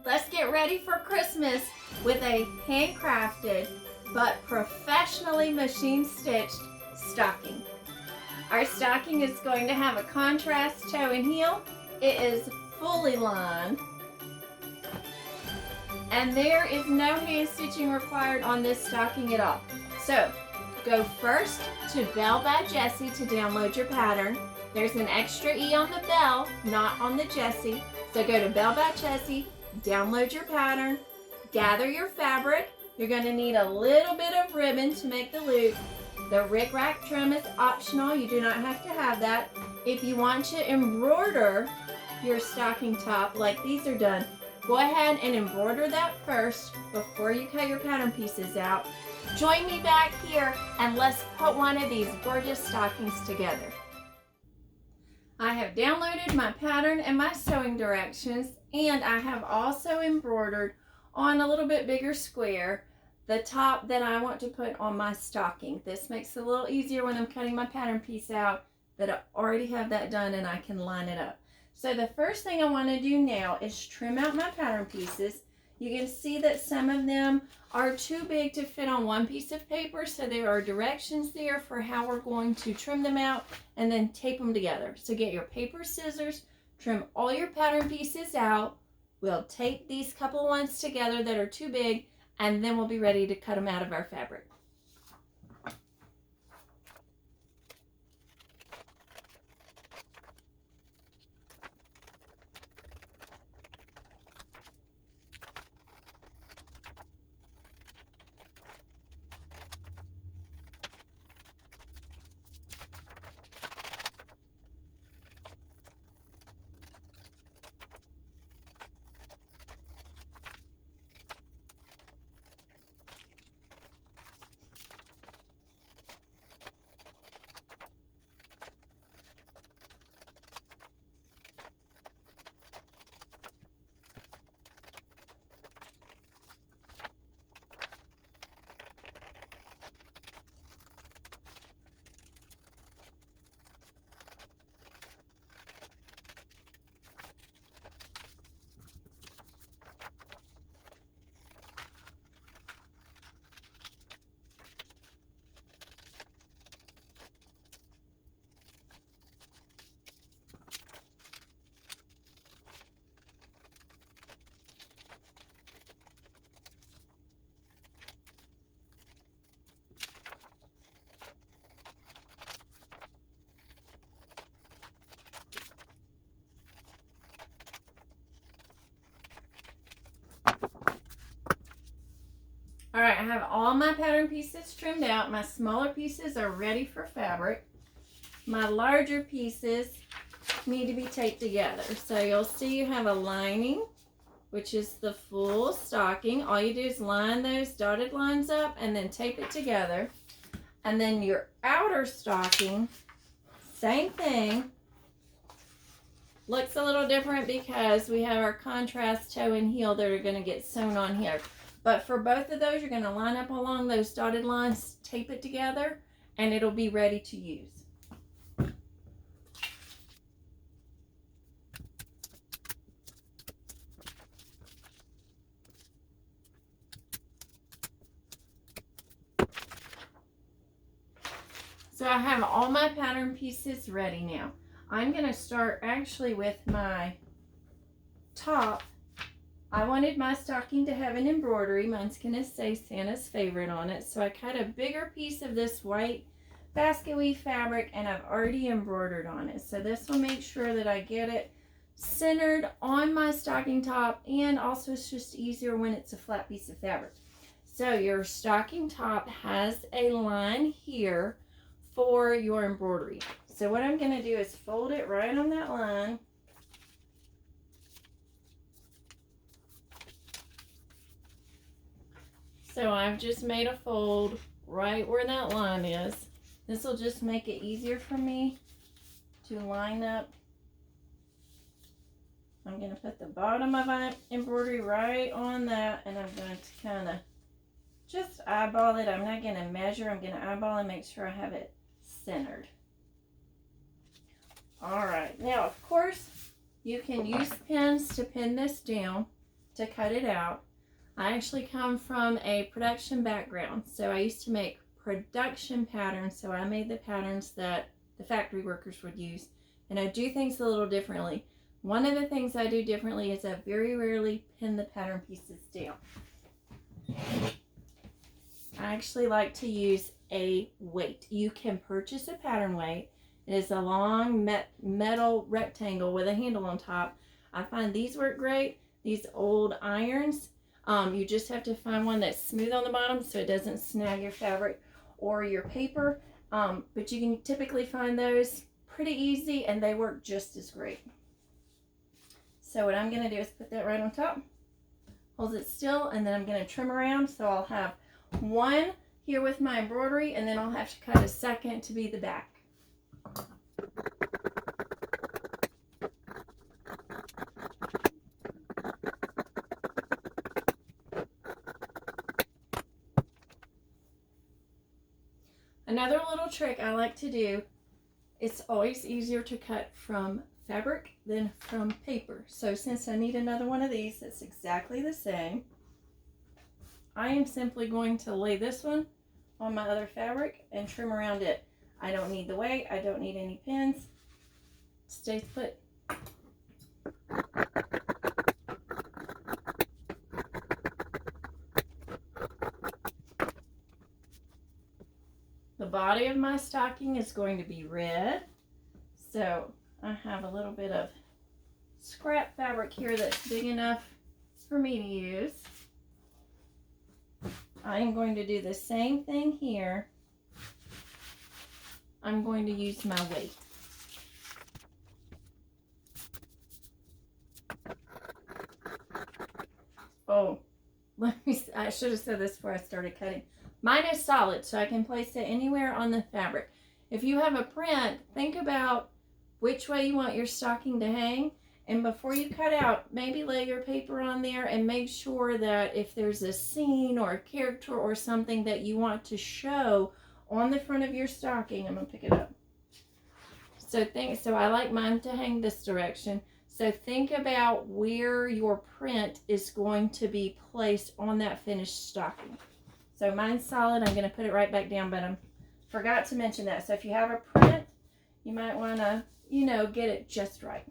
Let's get ready for Christmas with a handcrafted but professionally machine stitched stocking. Our stocking is going to have a contrast toe and heel. It is fully lined, and there is no hand stitching required on this stocking at all. So go first to Bell by Jessi to download your pattern. There's an extra E on the Bell, not on the Jessi. So go to Bell by Jessi, download your pattern, gather your fabric. You're going to need a little bit of ribbon to make the loop. The ricrac trim is optional. You do not have to have that. If you want to embroider your stocking top like these are done, go ahead and embroider that first before you cut your pattern pieces out. Join me back here and let's put one of these gorgeous stockings together. I have downloaded my pattern and my sewing directions, and I have also embroidered on a little bit bigger square the top that I want to put on my stocking. This makes it a little easier when I'm cutting my pattern piece out that I already have that done and I can line it up. So the first thing I want to do now is trim out my pattern pieces. You can see that some of them are too big to fit on one piece of paper, so there are directions there for how we're going to trim them out and then tape them together. So get your paper scissors, trim all your pattern pieces out. We'll tape these couple ones together that are too big, and then we'll be ready to cut them out of our fabric. All right, I have all my pattern pieces trimmed out. My smaller pieces are ready for fabric. My larger pieces need to be taped together. So you'll see you have a lining, which is the full stocking. All you do is line those dotted lines up and then tape it together. And then your outer stocking, same thing. Looks a little different because we have our contrast toe and heel that are going to get sewn on here. But for both of those, you're going to line up along those dotted lines, tape it together, and it'll be ready to use. So I have all my pattern pieces ready now. I'm going to start actually with my top. I wanted my stocking to have an embroidery. Mine's going to say Santa's favorite on it. So I cut a bigger piece of this white basket weave fabric and I've already embroidered on it. So this will make sure that I get it centered on my stocking top, and also it's just easier when it's a flat piece of fabric. So your stocking top has a line here for your embroidery. So what I'm going to do is fold it right on that line. So I've just made a fold right where that line is. This will just make it easier for me to line up. I'm going to put the bottom of my embroidery right on that, and I'm going to kind of just eyeball it. I'm not going to measure. I'm going to eyeball and make sure I have it centered. All right, now of course you can use pins to pin this down to cut it out. I actually come from a production background, so I used to make production patterns, so I made the patterns that the factory workers would use, and I do things a little differently. One of the things I do differently is I very rarely pin the pattern pieces down. I actually like to use a weight. You can purchase a pattern weight. It is a long metal rectangle with a handle on top. I find these work great. These old irons, you just have to find one that's smooth on the bottom so it doesn't snag your fabric or your paper. But you can typically find those pretty easy and they work just as great. So what I'm going to do is put that right on top, hold it still, and then I'm going to trim around. So I'll have one here with my embroidery, and then I'll have to cut a second to be the back. Another little trick I like to do, it's always easier to cut from fabric than from paper. So since I need another one of these that's exactly the same, I am simply going to lay this one on my other fabric and trim around it. I don't need the weight, I don't need any pins. Stay put. The body of my stocking is going to be red, so I have a little bit of scrap fabric here that's big enough for me to use. I am going to do the same thing here. I'm going to use my weight. Oh, I should have said this before I started cutting. Mine is solid, so I can place it anywhere on the fabric. If you have a print, think about which way you want your stocking to hang. And before you cut out, maybe lay your paper on there and make sure that if there's a scene or a character or something that you want to show on the front of your stocking, I'm going to pick it up. So I like mine to hang this direction. So think about where your print is going to be placed on that finished stocking. So mine's solid. I'm going to put it right back down, but I forgot to mention that. So if you have a print, you might want to, get it just right.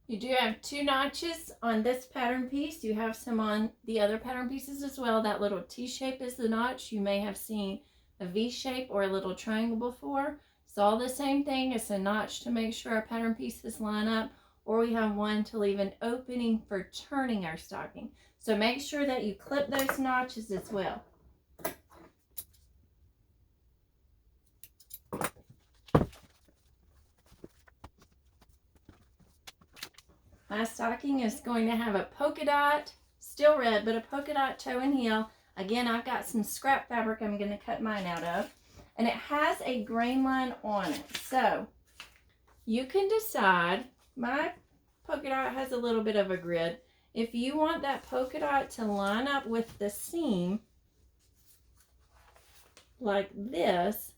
You do have 2 notches on this pattern piece. You have some on the other pattern pieces as well. That little T shape is the notch. You may have seen a V shape or a little triangle before. It's all the same thing. It's a notch to make sure our pattern pieces line up, or we have one to leave an opening for turning our stocking. So make sure that you clip those notches as well. My stocking is going to have a polka dot, still red, but a polka dot toe and heel. Again, I've got some scrap fabric I'm going to cut mine out of. And it has a grain line on it. So you can decide, my polka dot has a little bit of a grid. If you want that polka dot to line up with the seam, like this,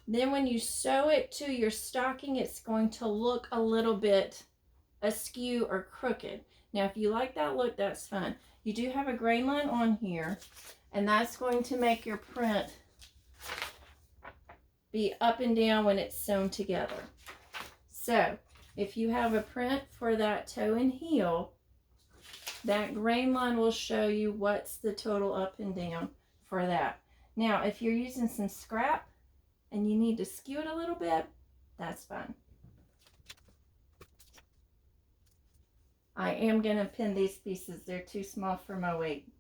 then when you sew it to your stocking, it's going to look a little bit askew or crooked. Now if you like that look, that's fine. You do have a grain line on here, and that's going to make your print be up and down when it's sewn together. So if you have a print for that toe and heel, that grain line will show you what's the total up and down for that. Now if you're using some scrap and you need to skew it a little bit, that's fine. I am going to pin these pieces. They're too small for my weight.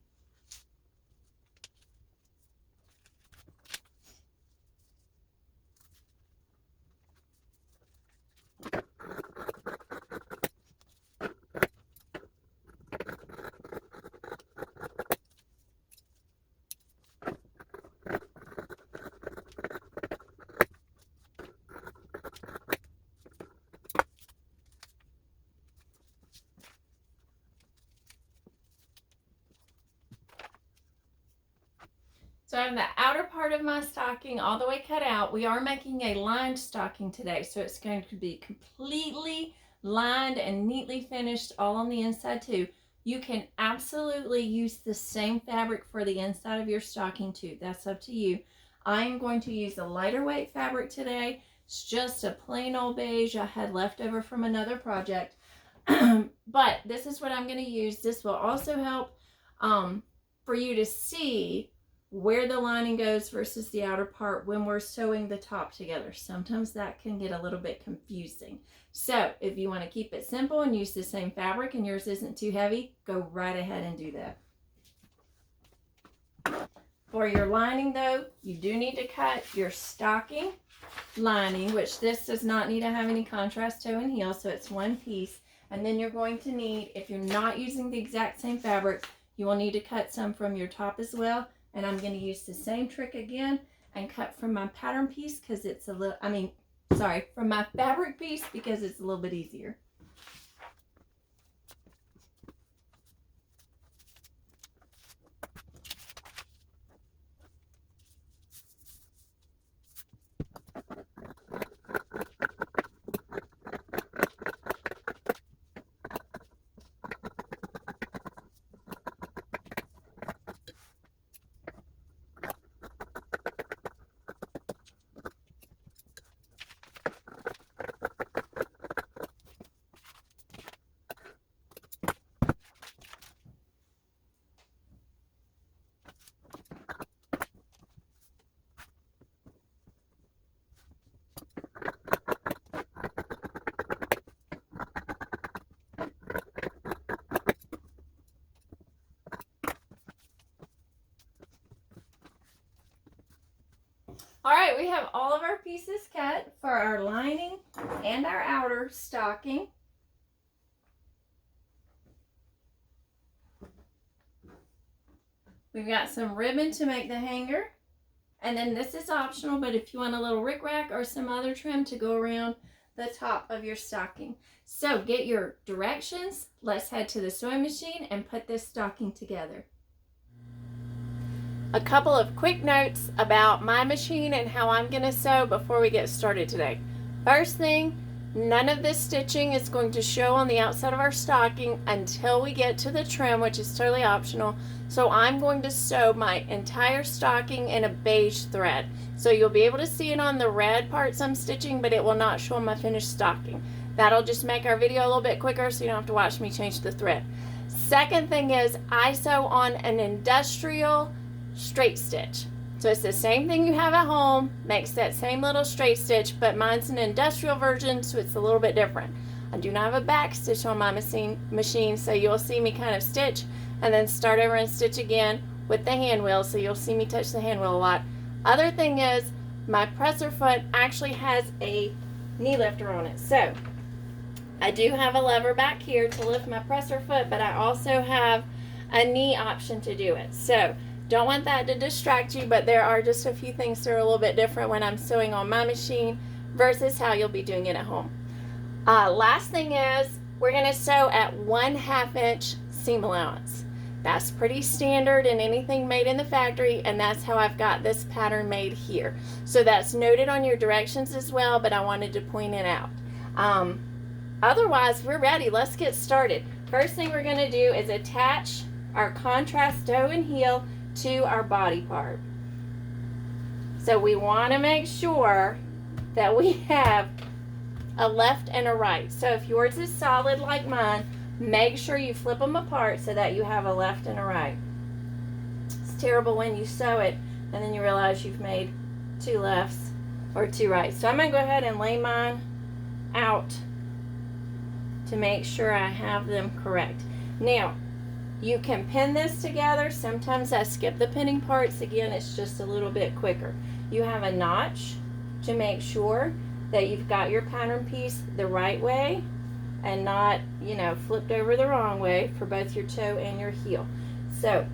So I have the outer part of my stocking all the way cut out. We are making a lined stocking today, so it's going to be completely lined and neatly finished all on the inside too. You can absolutely use the same fabric for the inside of your stocking too. That's up to you. I am going to use a lighter weight fabric today. It's just a plain old beige I had left over from another project. But this is what I'm going to use. This will also help for you to see where the lining goes versus the outer part when we're sewing the top together. Sometimes that can get a little bit confusing. So if you want to keep it simple and use the same fabric and yours isn't too heavy, go right ahead and do that. For your lining though, you do need to cut your stocking lining, which this does not need to have any contrast toe and heel, so it's one piece. And then you're going to need, if you're not using the exact same fabric, you will need to cut some from your top as well. And I'm going to use the same trick again and cut from my pattern piece because it's a little, from my fabric piece because it's a little bit easier. All right, we have all of our pieces cut for our lining and our outer stocking. We've got some ribbon to make the hanger. And then this is optional, but if you want a little ricrac or some other trim to go around the top of your stocking. So get your directions. Let's head to the sewing machine and put this stocking together. A couple of quick notes about my machine and how I'm going to sew before we get started today. First thing, none of this stitching is going to show on the outside of our stocking until we get to the trim, which is totally optional. So I'm going to sew my entire stocking in a beige thread. So you'll be able to see it on the red parts I'm stitching, but it will not show on my finished stocking. That'll just make our video a little bit quicker so you don't have to watch me change the thread. Second thing is I sew on an industrial straight stitch. So it's the same thing you have at home, makes that same little straight stitch, but mine's an industrial version, so it's a little bit different. I do not have a back stitch on my machine, so you'll see me kind of stitch and then start over and stitch again with the hand wheel, so you'll see me touch the hand wheel a lot. Other thing is my presser foot actually has a knee lifter on it. So I do have a lever back here to lift my presser foot, but I also have a knee option to do it. So don't want that to distract you, but there are just a few things that are a little bit different when I'm sewing on my machine versus how you'll be doing it at home. Last thing is we're going to sew at 1/2 inch seam allowance. That's pretty standard in anything made in the factory, and that's how I've got this pattern made here. So that's noted on your directions as well, but I wanted to point it out. Otherwise, we're ready. Let's get started. First thing we're going to do is attach our contrast toe and heel to our body part. So we want to make sure that we have a left and a right. So if yours is solid like mine, make sure you flip them apart so that you have a left and a right. It's terrible when you sew it and then you realize you've made 2 lefts or 2 rights. So I'm going to go ahead and lay mine out to make sure I have them correct. Now, you can pin this together. Sometimes I skip the pinning parts. Again, it's just a little bit quicker. You have a notch to make sure that you've got your pattern piece the right way and not, flipped over the wrong way for both your toe and your heel. So,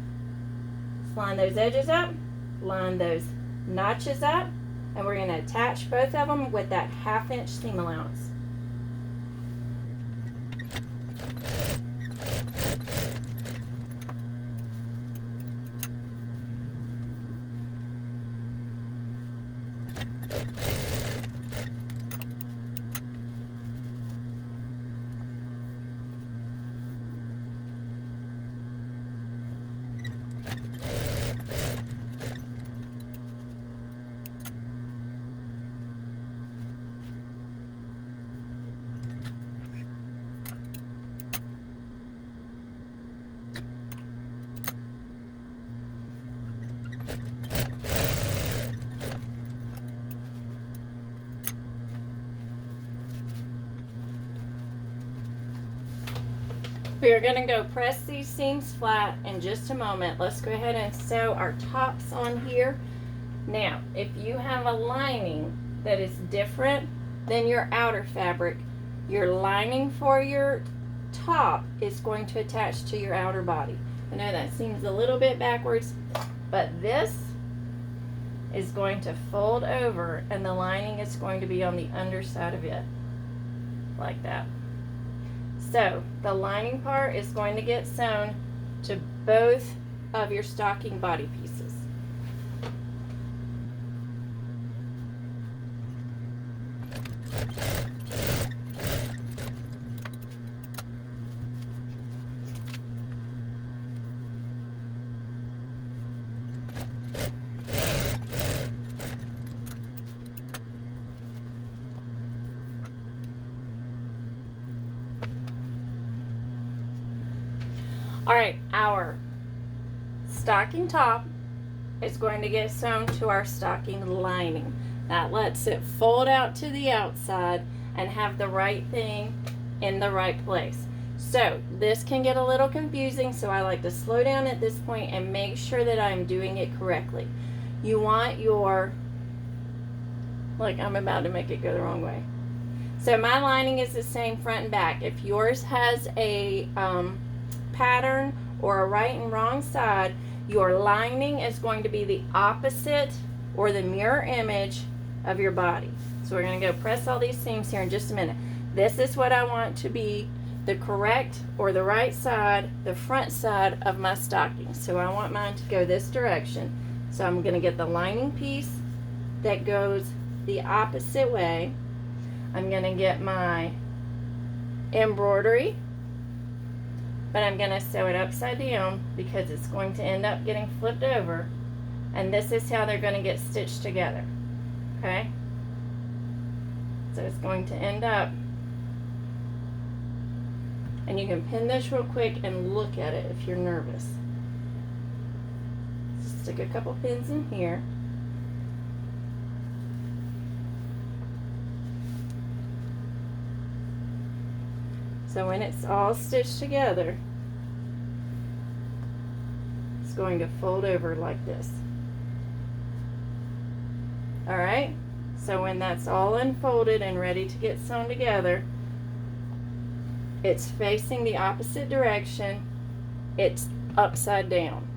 let's line those edges up, line those notches up, and we're going to attach both of them with that 1/2 inch seam allowance. We are going to go press these seams flat in just a moment. Let's go ahead and sew our tops on here. Now, if you have a lining that is different than your outer fabric, your lining for your top is going to attach to your outer body. I know that seems a little bit backwards, but this is going to fold over and the lining is going to be on the underside of it, like that. So the lining part is going to get sewn to both of your stocking body pieces. All right, our stocking top is going to get sewn to our stocking lining. That lets it fold out to the outside and have the right thing in the right place. So this can get a little confusing, so I like to slow down at this point and make sure that I'm doing it correctly. You want your, like I'm about to make it go the wrong way. So my lining is the same front and back. If yours has a pattern or a right and wrong side, your lining is going to be the opposite or the mirror image of your body. So we're going to go press all these seams here in just a minute. This is what I want to be the correct or the right side, the front side of my stocking. So I want mine to go this direction. So I'm going to get the lining piece that goes the opposite way. I'm going to get my embroidery, but I'm going to sew it upside down because it's going to end up getting flipped over. And this is how they're going to get stitched together. Okay? So it's going to end up, and you can pin this real quick and look at it if you're nervous. Just stick a couple pins in here. So when it's all stitched together, it's going to fold over like this. All right, so when that's all unfolded and ready to get sewn together, it's facing the opposite direction, it's upside down.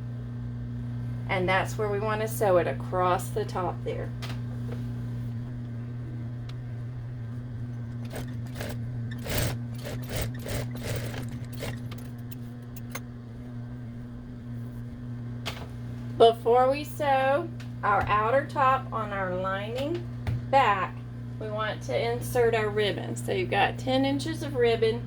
And that's where we want to sew it, across the top there. Before we sew our outer top on our lining back, we want to insert our ribbon. So you've got 10 inches of ribbon.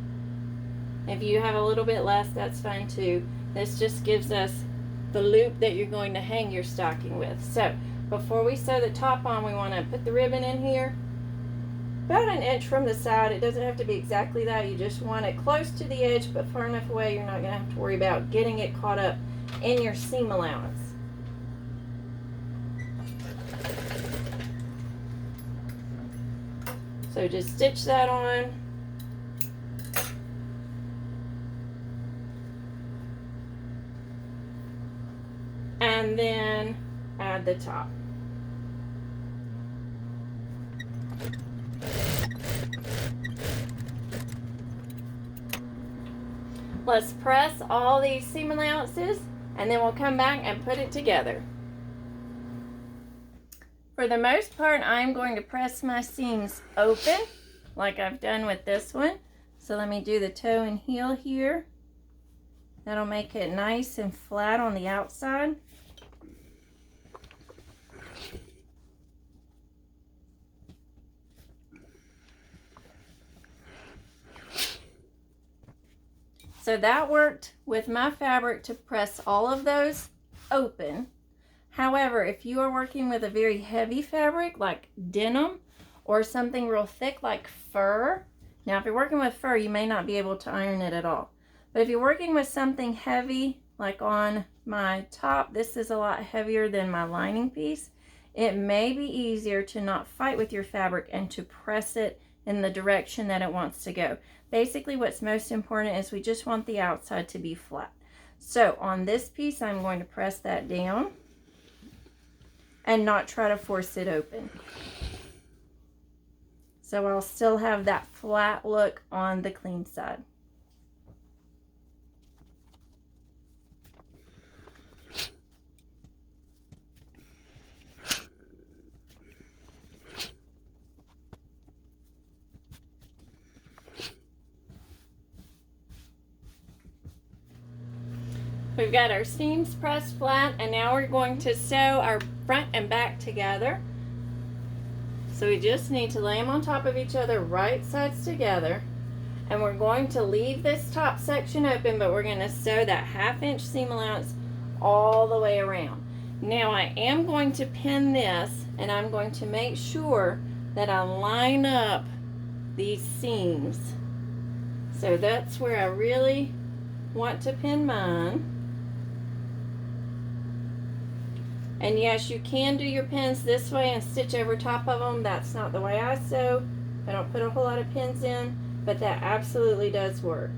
If you have a little bit less, that's fine too. This just gives us the loop that you're going to hang your stocking with. So before we sew the top on, we want to put the ribbon in here about an inch from the side. It doesn't have to be exactly that. You just want it close to the edge, but far enough away you're not going to have to worry about getting it caught up in your seam allowance. So just stitch that on. And then add the top. Let's press all these seam allowances and then we'll come back and put it together. For the most part, I'm going to press my seams open like I've done with this one. So let me do the toe and heel here. That'll make it nice and flat on the outside. So that worked with my fabric to press all of those open. However, if you are working with a very heavy fabric like denim or something real thick like fur, now if you're working with fur, you may not be able to iron it at all. But if you're working with something heavy, like on my top, this is a lot heavier than my lining piece, it may be easier to not fight with your fabric and to press it in the direction that it wants to go. Basically, what's most important is we just want the outside to be flat. So on this piece, I'm going to press that down and not try to force it open. So I'll still have that flat look on the clean side. We've got our seams pressed flat, and now we're going to sew our front and back together. So we just need to lay them on top of each other, right sides together. And we're going to leave this top section open, but we're going to sew that 1/2 inch seam allowance all the way around. Now I am going to pin this, and I'm going to make sure that I line up these seams. So that's where I really want to pin mine. And yes, you can do your pins this way and stitch over top of them. That's not the way I sew. I don't put a whole lot of pins in, but that absolutely does work.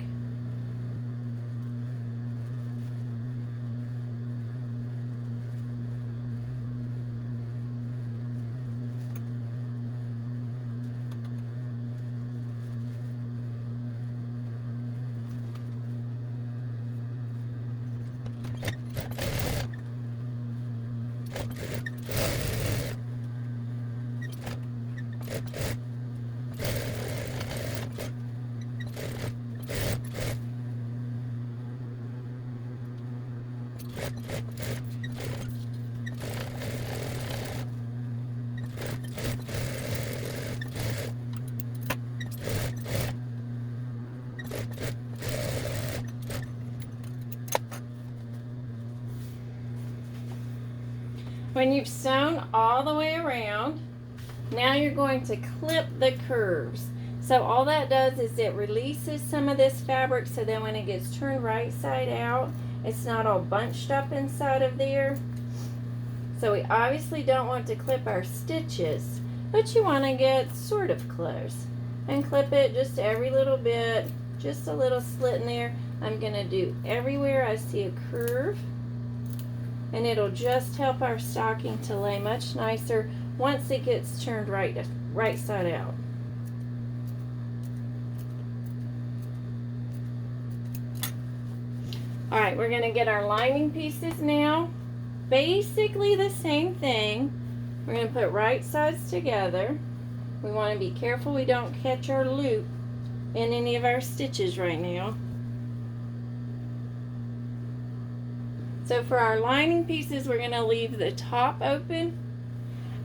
When you've sewn all the way around, now you're going to clip the curves. So all that does is it releases some of this fabric, so then when it gets turned right side out, it's not all bunched up inside of there. So we obviously don't want to clip our stitches, but you want to get sort of close. And clip it just every little bit, just a little slit in there. I'm going to do everywhere I see a curve. And it'll just help our stocking to lay much nicer once it gets turned right side out. All right, we're gonna get our lining pieces now. Basically the same thing. We're gonna put right sides together. We wanna be careful we don't catch our loop in any of our stitches right now. So for our lining pieces, we're going to leave the top open,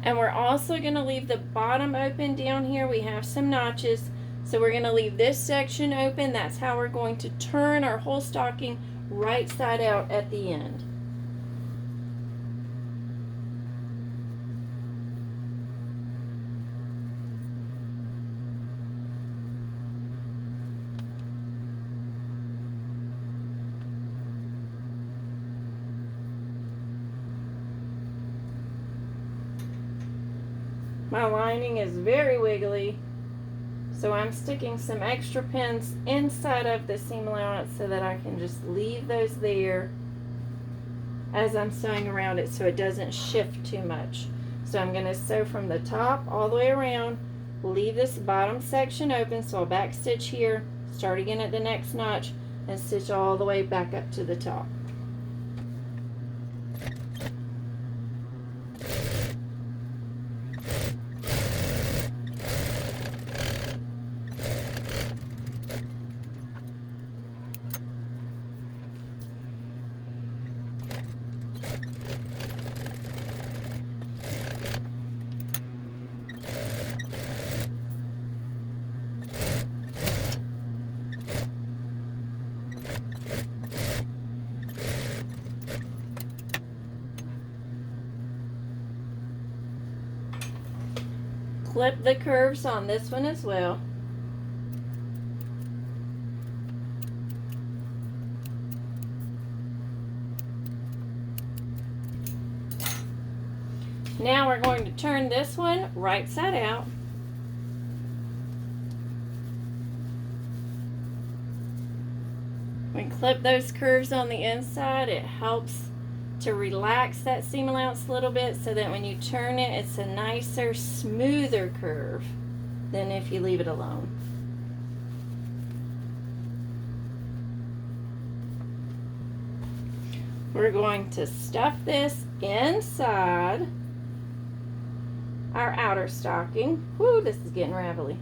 and we're also going to leave the bottom open. Down here we have some notches, so we're going to leave this section open. That's how we're going to turn our whole stocking right side out at the end. My lining is very wiggly, so I'm sticking some extra pins inside of the seam allowance so that I can just leave those there as I'm sewing around it so it doesn't shift too much. So I'm going to sew from the top all the way around, leave this bottom section open, so I'll back stitch here, start again at the next notch, and stitch all the way back up to the top. Clip the curves on this one as well. Now we're going to turn this one right side out. When we clip those curves on the inside, it helps to relax that seam allowance a little bit so that when you turn it, it's a nicer, smoother curve than if you leave it alone. We're going to stuff this inside our outer stocking. Whoo, this is getting ravelly.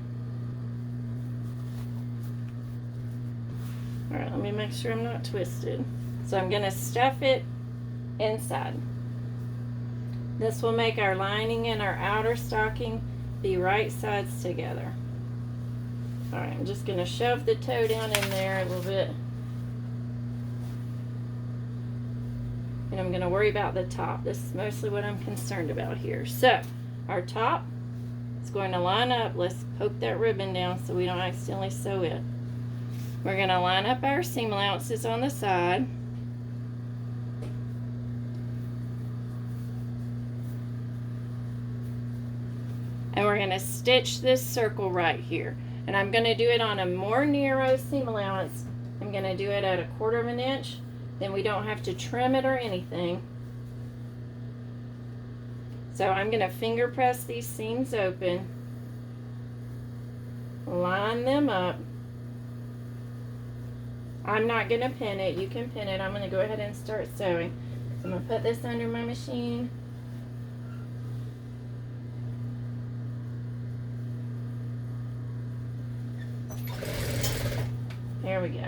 All right, let me make sure I'm not twisted. So I'm gonna stuff it inside. This will make our lining and our outer stocking be right sides together. All right, I'm just gonna shove the toe down in there a little bit. And I'm gonna worry about the top. This is mostly what I'm concerned about here. So our top is going to line up. Let's poke that ribbon down so we don't accidentally sew it. We're gonna line up our seam allowances on the side. And we're gonna stitch this circle right here. And I'm gonna do it on a more narrow seam allowance. I'm gonna do it at 1/4 of an inch. Then we don't have to trim it or anything. So I'm gonna finger press these seams open, line them up. I'm not gonna pin it, you can pin it. I'm gonna go ahead and start sewing. So I'm gonna put this under my machine. There we go.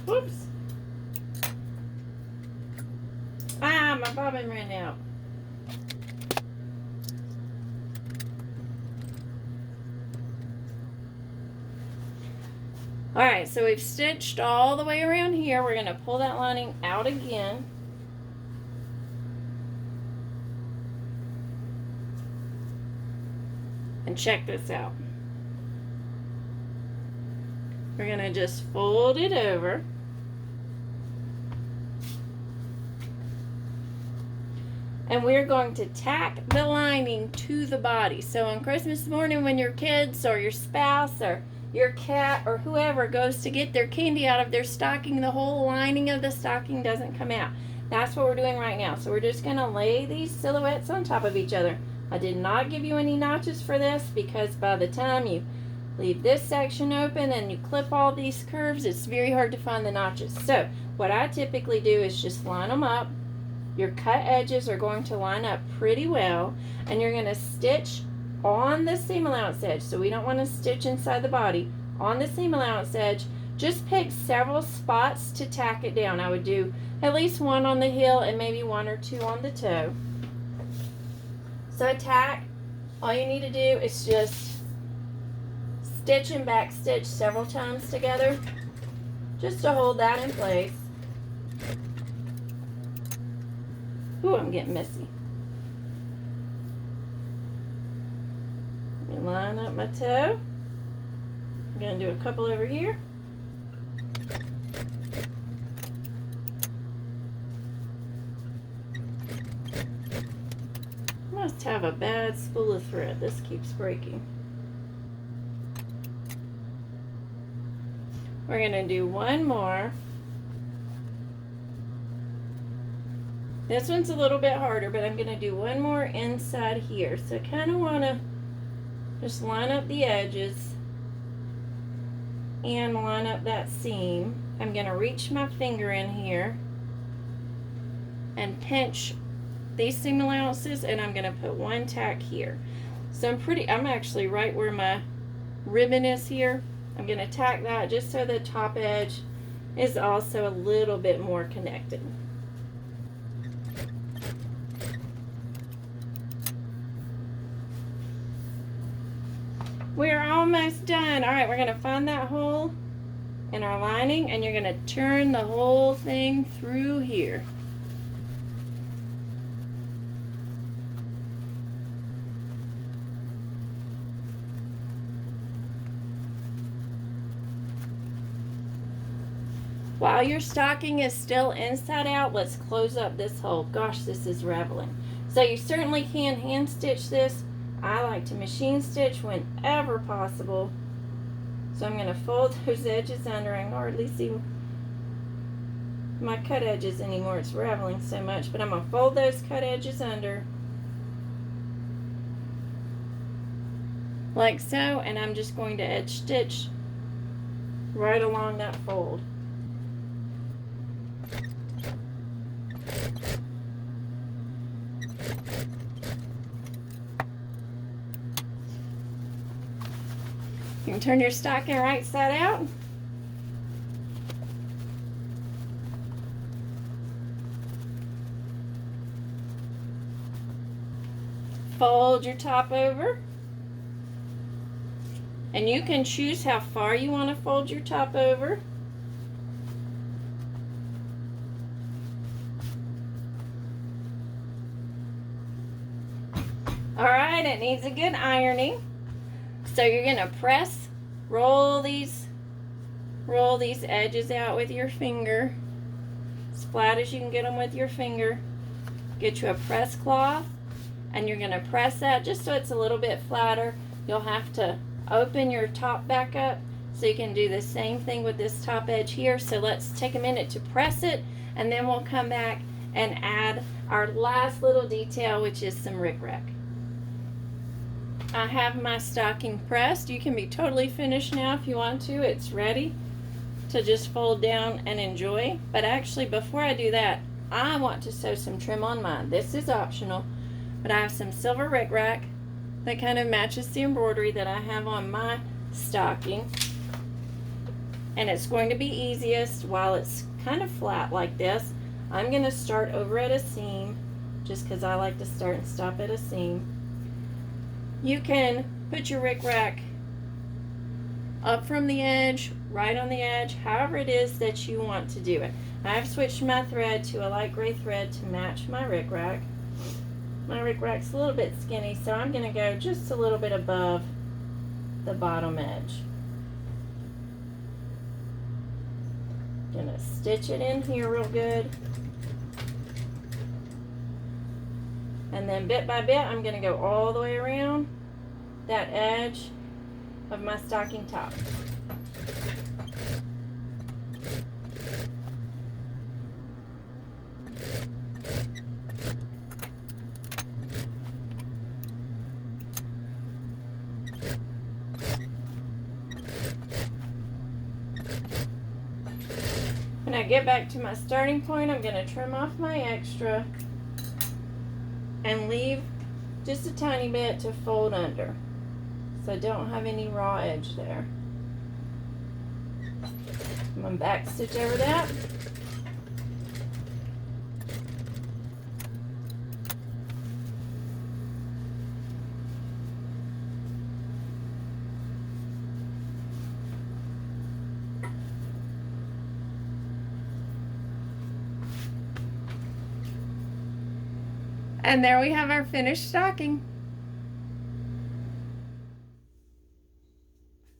Whoops. Ah, my bobbin ran out. All right, so we've stitched all the way around here. We're gonna pull that lining out again. And check this out. We're gonna just fold it over. And we're going to tack the lining to the body. So on Christmas morning when your kids or your spouse or your cat or whoever goes to get their candy out of their stocking, the whole lining of the stocking doesn't come out. That's what we're doing right now. So we're just gonna lay these silhouettes on top of each other. I did not give you any notches for this because by the time you leave this section open and you clip all these curves, it's very hard to find the notches. So what I typically do is just line them up. Your cut edges are going to line up pretty well, and you're going to stitch on the seam allowance edge. So we don't want to stitch inside the body. On the seam allowance edge, just pick several spots to tack it down. I would do at least one on the heel and maybe 1 or 2 on the toe. So tack, all you need to do is just stitch and back stitch several times together just to hold that in place. Ooh, I'm getting messy. Let me line up my toe. I'm going to do a couple over here. I must have a bad spool of thread. This keeps breaking. We're going to do one more. This one's a little bit harder, but I'm going to do one more inside here. So I kind of want to just line up the edges and line up that seam. I'm going to reach my finger in here and pinch these seam allowances, and I'm going to put one tack here. So I'm actually right where my ribbon is here. I'm going to tack that just so the top edge is also a little bit more connected. We're almost done. All right, we're going to find that hole in our lining, and you're going to turn the whole thing through here. While your stocking is still inside out, let's close up this hole. Gosh, this is raveling. So you certainly can hand stitch this. I like to machine stitch whenever possible. So I'm going to fold those edges under. I can hardly see my cut edges anymore. It's raveling so much, but I'm going to fold those cut edges under like so, and I'm just going to edge stitch right along that fold. You can turn your stocking right side out. Fold your top over. And you can choose how far you want to fold your top over. All right, it needs a good ironing. So you're going to press, roll these edges out with your finger, as flat as you can get them with your finger. Get you a press cloth, and you're going to press that just so it's a little bit flatter. You'll have to open your top back up so you can do the same thing with this top edge here. So let's take a minute to press it, and then we'll come back and add our last little detail, which is some ricrac. I have my stocking pressed. You can be totally finished now if you want to. It's ready to just fold down and enjoy. But actually, before I do that, I want to sew some trim on mine. This is optional, but I have some silver ricrac that kind of matches the embroidery that I have on my stocking. And it's going to be easiest while it's kind of flat like this. I'm going to start over at a seam, just because I like to start and stop at a seam. You can put your ricrac up from the edge, right on the edge, however it is that you want to do it. I've switched my thread to a light gray thread to match my ricrac. My ricrac's a little bit skinny, so I'm going to go just a little bit above the bottom edge. Going to stitch it in here real good. And then bit by bit, I'm going to go all the way around that edge of my stocking top. When I get back to my starting point, I'm going to trim off my extra and leave just a tiny bit to fold under, so I don't have any raw edge there. I'm going to back stitch over that. And there we have our finished stocking.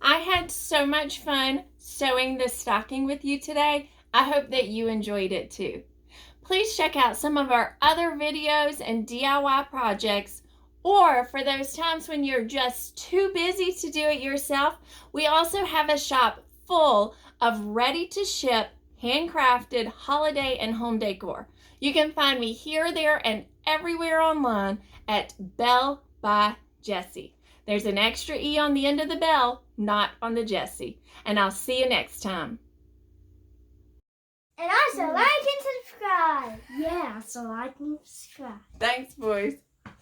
I had so much fun sewing this stocking with you today. I hope that you enjoyed it too. Please check out some of our other videos and DIY projects, or for those times when you're just too busy to do it yourself, we also have a shop full of ready-to-ship, handcrafted holiday and home decor. You can find me here, there, and everywhere online at Belle by Jessi. There's an extra E on the end of the Belle, not on the Jessi. And I'll see you next time. And also like and subscribe. Yeah, so like and subscribe. Thanks, boys.